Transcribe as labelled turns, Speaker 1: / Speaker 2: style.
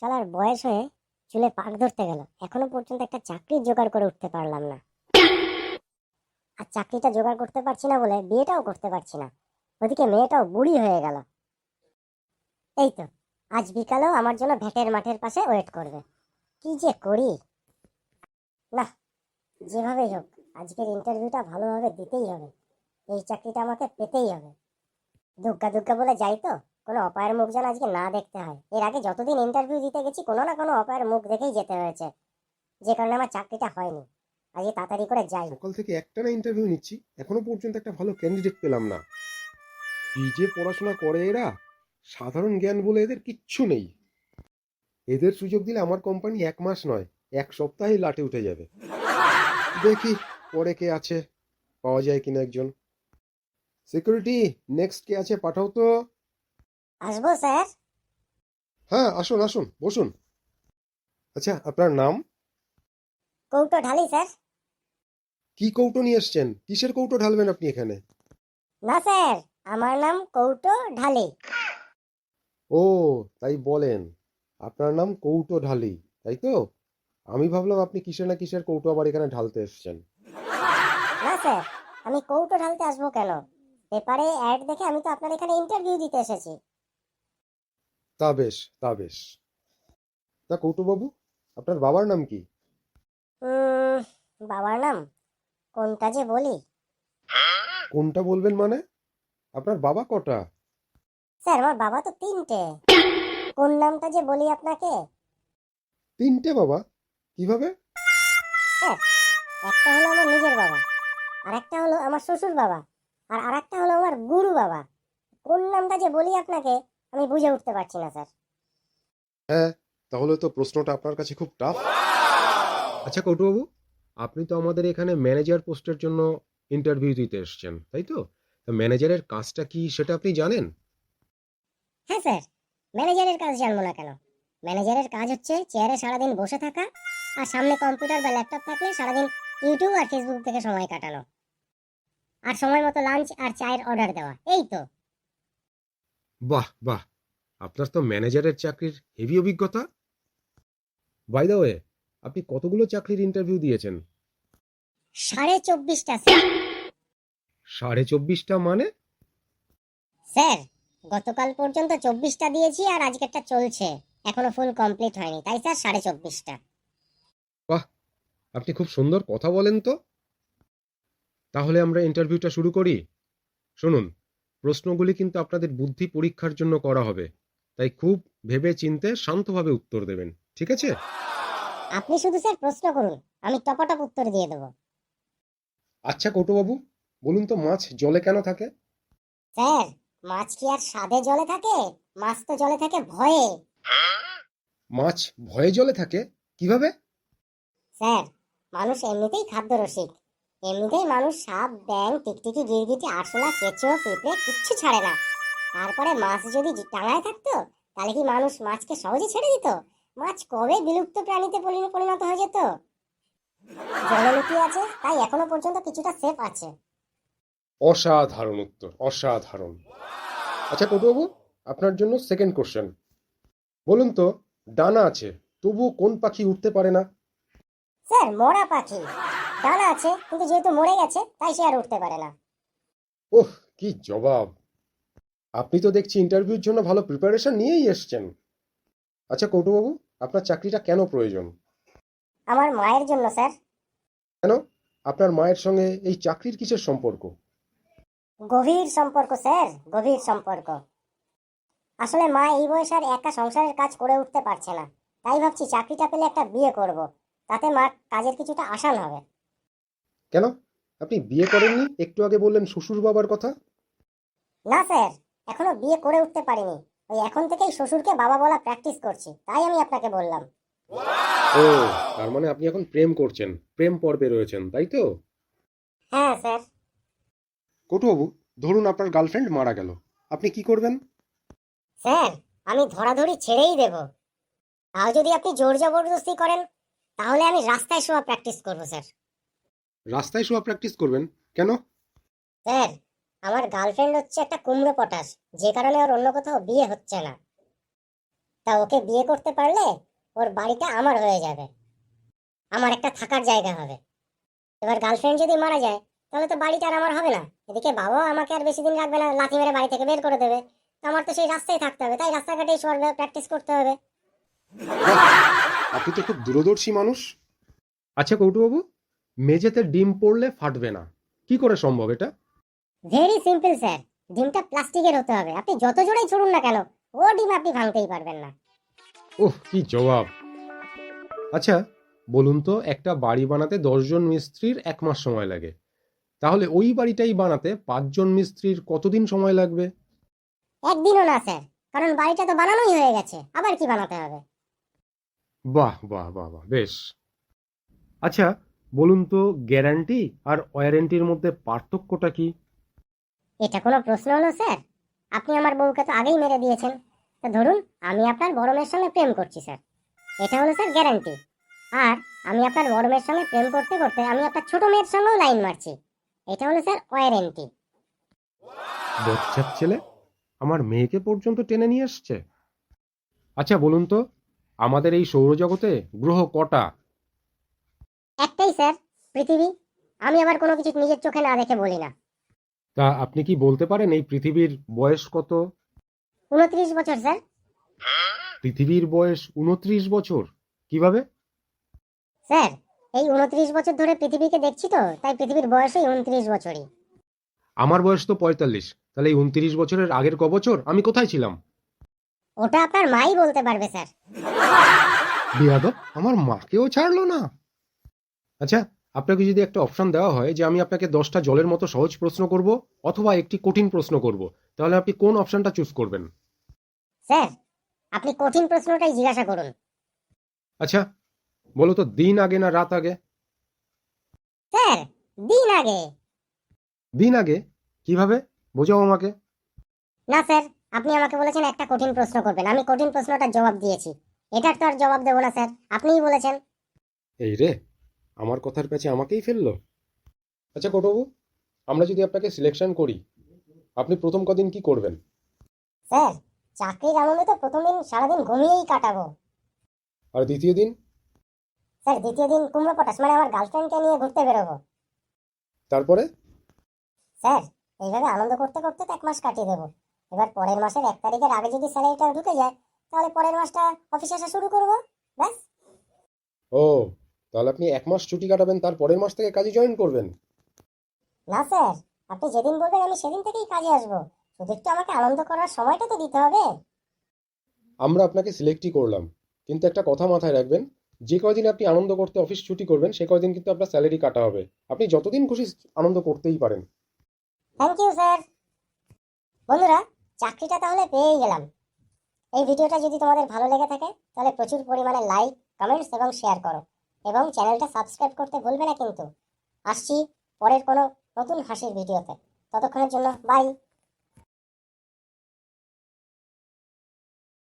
Speaker 1: শালার বয়স হয়ে চুলে পাক ধরতে গেল, এখনো পর্যন্ত একটা চাকরি জোগাড় করে উঠতে পারলাম না। আর চাকরিটা জোগাড় করতে পারছি না বলে বিয়েটাও করতে পারছি না। ওদিকে মেয়েটাও বুড়ি হয়ে গেল। এই তো আজ বিকালেও আমার জন্য ভ্যাটের মাঠের পাশে ওয়েট করবে। কি যে করি না, যেভাবেই হোক আজকের ইন্টারভিউটা ভালোভাবে দিতেই হবে। এই চাকরিটা আমাকে পেতেই হবে। দুগ্গা দুগ্গা বলে যাই তো, কোনো অপায়ের মুখ যেন আজকে না দেখতে হয়। এর আগে যতদিন ইন্টারভিউ দিতে গেছি কোনো না কোনো অপায়ের মুখ দেখেই যেতে হয়েছে, যে কারণে আমার চাকরিটা হয়নি। আজকে তাড়াতাড়ি করে যাই।
Speaker 2: সকাল থেকে একটানা ইন্টারভিউ নিচ্ছি, এখনো পর্যন্ত একটা ভালো ক্যান্ডিডেট পেলাম না। কি যে পড়াশোনা করে এরা, সাধারণ জ্ঞান বলে এদের কিচ্ছু নেই। এদের সুযোগ দিলে আমার কোম্পানি 1 মাস নয় 1 সপ্তাহেই লাটে উঠে যাবে। দেখি পরে কে আছে, পাওয়া যায় কিনা একজন। সিকিউরিটি, নেক্সট কে আছে পাঠাও তো।
Speaker 1: আসবো স্যার।
Speaker 2: হ্যাঁ আসুন আসুন, বসুন। আচ্ছা, আপনার নাম?
Speaker 1: কৌটো ঢালি স্যার।
Speaker 2: কি কৌটো নিয়ে এসছেন? কিসের কৌটো ঢালবেন আপনি এখানে?
Speaker 1: না স্যার, আমার নাম কৌটো ঢালি।
Speaker 2: ও, তাই বলেন। আপনার নাম কৌটো ঢালি, তাই তো? আমি ভাবলাম আপনি কিসের না কিসের কৌটো আবার এখানে ঢালতে এসছেন।
Speaker 1: না স্যার, আমি কৌটো ঢালতে আসবো কেন? পেপারে অ্যাড দেখে আমি তো আপনার এখানে ইন্টারভিউ দিতে এসেছি।
Speaker 2: তা বেশ, তা বেশ। তা কৌটো বাবু, আপনার বাবার নাম কি?
Speaker 1: উম, বাবার নাম কোনটা যে বলি?
Speaker 2: কোনটা বলবেন মানে? আপনার বাবা কটা?
Speaker 1: স্যার আমার বাবা তো তিনটে। কোন নামটা যে বলি আপনাকে?
Speaker 2: 3টে বাবা? কিভাবে?
Speaker 1: স্যার, একটা হলো আমার নিজের বাবা, আর একটা হলো আমার শ্বশুর বাবা, আর আরেকটা হলো আমার গুরু বাবা। কোন নামটা যে বলি আপনাকে আমি বুঝে উঠতে পারছি না স্যার।
Speaker 2: হ্যাঁ, তাহলে তো প্রশ্নটা আপনার কাছে খুব টাফ। আচ্ছা কৌটো বাবু, আপনি তো আমাদের এখানে ম্যানেজার পোস্টের জন্য ইন্টারভিউ দিতে এসেছেন, তাই তো? ম্যানেজারের কাজটা কি সেটা আপনি জানেন?
Speaker 1: হ্যাঁ স্যার, ম্যানেজারের কাজ জানবো না কেন? ম্যানেজারের কাজ হচ্ছে চেয়ারে সারাদিন বসে থাকা, আর সামনে কম্পিউটার বা ল্যাপটপ থাকলে সারাদিন ইউটিউব আর ফেসবুক থেকে সময় কাটানো, আর সময় মতো লাঞ্চ আর চায়ের অর্ডার দেওয়া, এই তো।
Speaker 2: বাহ বাহ, আপনার তো ম্যানেজারের চাকরির হেভি অভিজ্ঞতা। বাই দ্য ওয়ে, আপনি কতগুলো চাকরির ইন্টারভিউ দিয়েছেন?
Speaker 1: 24.5টা স্যার।
Speaker 2: 24.5টা মানে?
Speaker 1: স্যার, গতকাল পর্যন্ত 24টা দিয়েছি আর আজকেরটা চলছে, এখনো ফুল কমপ্লিট হয়নি, তাই স্যার 24.5টা।
Speaker 2: বাহ, আপনি খুব সুন্দর কথা বলেন তো। তাহলে আমরা ইন্টারভিউটা শুরু করি। শুনুন, প্রশ্নগুলি কিন্তু আপনাদের বুদ্ধি পরীক্ষার জন্য করা হবে, তাই খুব ভেবে চিন্তে শান্তভাবে উত্তর দেবেন, ঠিক আছে?
Speaker 1: আপনি শুধু স্যার প্রশ্ন করুন, আমি টপাটপ উত্তর দিয়ে দেবো।
Speaker 2: আচ্ছা কৌটোবাবু, বলুন তো মাছ জলে কেন থাকে?
Speaker 1: স্যার, মাছ কি আর স্বাদে জলে থাকে? মাছ তো জলে থাকে ভয়ে।
Speaker 2: মাছ ভয়ে জলে থাকে? কিভাবে?
Speaker 1: স্যার, মানুষ এমনিতেই খাদ্য রসিক। এমনিতেই মানুষ সাপ, ব্যাঙ, টিকটিকি, গিরগিটি, আরশোলা, কেঁচো, পিঁপড়ে কিচ্ছু ছাড়ে না। তারপরে মাছ যদি টাঙায় থাকতো, তাহলে কি মানুষ মাছকে সহজে ছেড়ে দিত? মাছ কবে বিলুপ্ত প্রাণীতে পরিণত হয়ে যেত। জলে লুকিয়ে আছে, তাই এখনো পর্যন্ত কিছুটা সেফ আছে।
Speaker 2: অসাধারণ উত্তর, অসাধারণ। আচ্ছা কৌটোবাবু, আপনার জন্য সেকেন্ড কোশ্চেন। বলুন তো, ডানা আছে তবুও কোন পাখি উঠতে পারে না?
Speaker 1: স্যার, মরা পাখি। ডানা আছে কিন্তু যেহেতু মরে গেছে তাই সে আর উঠতে পারে না।
Speaker 2: ওহ, কি জবাব! আপনি তো দেখছি ইন্টারভিউর জন্য ভালো প্রিপারেশন নিয়েই এসছেন। আচ্ছা কৌটোবাবু, আপনার চাকরিটা কেন প্রয়োজন?
Speaker 1: আমার মায়ের জন্য স্যার।
Speaker 2: কেন? আপনার মায়ের সঙ্গে এই চাকরির কিসের সম্পর্ক?
Speaker 1: গভীর সম্পর্ক স্যার, গভীর সম্পর্ক। আসলে মা এই বয়সে আর একা সংসারের কাজ করে উঠতে পারছে না, তাই ভাবছি চাকরিটা পেলে একটা বিয়ে করব, তাতে মার কাজের কিছুটা আসান হবে।
Speaker 2: কেন? আপনি বিয়ে করেননি? একটু আগে বললেন শ্বশুর বাবার কথা।
Speaker 1: না স্যার, এখনো বিয়ে করে উঠতে পারিনি। ওই এখন থেকেই শ্বশুরকে বাবা বলা প্র্যাকটিস করছি, তাই আমি আপনাকে বললাম।
Speaker 2: ও, তার মানে আপনি এখন প্রেম করছেন, প্রেম পর্বে রয়েছেন, তাই তো?
Speaker 1: হ্যাঁ স্যার।
Speaker 2: কটুবাবু, ধরুন আপনার গার্লফ্রেন্ড মারা গেল, আপনি কি করবেন?
Speaker 1: স্যার, আমি ধরাধরি ছেড়েই দেব। তাও যদি আপনি জোর জবরদস্তি করেন, তাহলে আমি রাস্তায় শোয়া প্র্যাকটিস করবো স্যার।
Speaker 2: রাস্তায় শোয়া প্র্যাকটিস করবেন? কেন?
Speaker 1: স্যার, আমার গার্লফ্রেন্ড হচ্ছে একটা কুমড়ো পটাশ, যে কারণে ওর অন্য কোথাও বিয়ে হচ্ছে না। তা ওকে বিয়ে করতে পারলে ওর বাড়িটা আমার হয়ে যাবে, আমার একটা থাকার জায়গা হবে। এবার গার্লফ্রেন্ড যদি মারা যায় তাহলে তো বাড়িটা আর আমার হবে না, এদিকে বাবাও আমাকে আর বেশি দিন রাখবে না, লাথি মেরে বাড়ি থেকে বের করে দেবে। তো আমার তো সেই রাস্তায় থাকতে হবে, তাই রাস্তাঘাটেই শোয়ার প্র্যাকটিস করতে হবে।
Speaker 2: আপনি তো খুব দূরদর্শী মানুষ। আচ্ছা কৌটুবাবু, মেঝেতে ডিম পড়লে ফাটবে না, কি করে সম্ভব এটা?
Speaker 1: ভেরি সিম্পল স্যার, ডিমটা প্লাস্টিকের হতে হবে, আপনি যত জোরেই ছুড়ুন না কেন ও ডিম আপনি ভাঙতেই পারবেন না।
Speaker 2: ওহ, কি জবাব! আচ্ছা বলুন তো, একটা বাড়ি বানাতে 10 জন মিস্ত্রির 1 মাস সময় লাগে, তাহলে ওই বাড়িটাই বানাতে 5 জন মিস্ত্রির কতদিন সময় লাগবে?
Speaker 1: একদিনও না স্যার, কারণ বাড়িটা তো বানানোই হয়ে গেছে, আবার কি বানাতে হবে।
Speaker 2: বাহ বাহ বাহ বাহ, বেশ। আচ্ছা বলুন তো, গ্যারান্টি আর ওয়ারেন্টির মধ্যে পার্থক্যটা কি?
Speaker 1: এটা কোনো প্রশ্ন হলো স্যার? আপনি আমার বউকে তো আগেই মেরে দিয়েছেন। তা ধরুন আমি আপনার বড় মেয়ের সঙ্গে প্রেম করছি স্যার, এটা হলো স্যার গ্যারান্টি। আর আমি আপনার বড় মেয়ের সঙ্গে প্রেম করতে করতে আমি আপনার ছোট মেয়ের সঙ্গেও লাইন মারছি, এটা হলো স্যার ওয়ারেন্টি।
Speaker 2: বচ্চার ছেলে আমার মেয়েকে পর্যন্ত টেনে নিয়ে আসছে। আচ্ছা বলুন তো, আমাদের এই সৌরজগতে গ্রহ কটা?
Speaker 1: একটাই স্যার, পৃথিবী। আমি আবার কোনো কিছু নিজের চোখে না দেখে বলি না।
Speaker 2: তা আপনি কি বলতে পারেন এই পৃথিবীর বয়স কত?
Speaker 1: 29 বছর স্যার।
Speaker 2: পৃথিবীর বয়স 29 বছর? কিভাবে?
Speaker 1: স্যার এই 29 বছর ধরে পৃথিবীকে দেখছি তো, তাই পৃথিবীর বয়সই 29 বছরই।
Speaker 2: আমার বয়স তো 45, তাহলে এই 29 বছরের আগের বছর আমি কোথায় ছিলাম?
Speaker 1: ওটা আপনার মাই বলতে পারবে স্যার।
Speaker 2: বিয়াদব, আমার মাকেও ছাড়লো না। আচ্ছা, আপনাকে যদি একটা অপশন দেওয়া হয় যে আমি আপনাকে 10টা জলের মতো সহজ প্রশ্ন করব অথবা একটি কঠিন প্রশ্ন করব, তাহলে আপনি কোন অপশনটা চুজ করবেন?
Speaker 1: স্যার আপনি কঠিন প্রশ্নটাই জিজ্ঞাসা করুন।
Speaker 2: আচ্ছা বলো তো, দিন আগে না রাত আগে?
Speaker 1: স্যার দিন আগে।
Speaker 2: দিন আগে? কিভাবে, বোঝাও আমাকে।
Speaker 1: না স্যার, আপনি আমাকে বলেছেন একটা কঠিন প্রশ্ন করবেন, আমি কঠিন প্রশ্নটার জবাব দিয়েছি, এটার তো আর জবাব দেবো না স্যার, আপনিই বলেছেন।
Speaker 2: এই রে, আমার কথার প্যাচে আমাকেই ফেললো। আচ্ছা কটবাবু, আমরা যদি আপনাকে সিলেকশন করি, আপনি প্রথম কদিন কি করবেন?
Speaker 1: স্যার চাকরির আনন্দে তো প্রথম দিন সারাদিন ঘুমিয়েই কাটাবো।
Speaker 2: আর দ্বিতীয় দিন?
Speaker 1: স্যার দ্বিতীয় দিন কুমড়ো পটাশ মানে আমার গার্লফ্রেন্ডকে নিয়ে ঘুরতে বেরোবো।
Speaker 2: তারপরে?
Speaker 1: স্যার এইভাবে আনন্দ করতে করতে তো 1 মাস কাটিয়ে দেবো। এবার পরের মাসের 1 তারিখের আগে যদি স্যালারিটা ঢুকে যায় তাহলে পরের মাসটা অফিসে আসা শুরু করবো, ব্যাস।
Speaker 2: ও, তাহলে আপনি 1 মাস ছুটি কাটাবেন, তার পরের মাস থেকে কাজে জয়েন করবেন?
Speaker 1: না স্যার, আপনি যেদিন বলবেন আমি সেদিন থেকেই কাজে আসবো, শুধু একটু আমাকে আনন্দ করার সময়টা তো দিতে হবে।
Speaker 2: আমরা আপনাকে সিলেক্টই করলাম, কিন্তু একটা কথা মাথায় রাখবেন, যে কয়দিন আপনি আনন্দ করতে অফিস ছুটি করবেন সে কয়দিন কিন্তু আপনার স্যালারি কাটা হবে। আপনি যতদিন খুশি আনন্দ করতেই পারেন।
Speaker 1: Thank you sir. বন্ধুরা, চাকরিটা তাহলে পেয়েই গেলাম। এই ভিডিওটা যদি তোমাদের ভালো লেগে থাকে তাহলে প্রচুর পরিমাণে লাইক, কমেন্টস এবং শেয়ার করো, এবং চ্যানেলটা সাবস্ক্রাইব করতে ভুলবে না কিন্তু। আসছি পরের কোনো নতুন হাসির ভিডিওতে, ততক্ষণের জন্য বাই।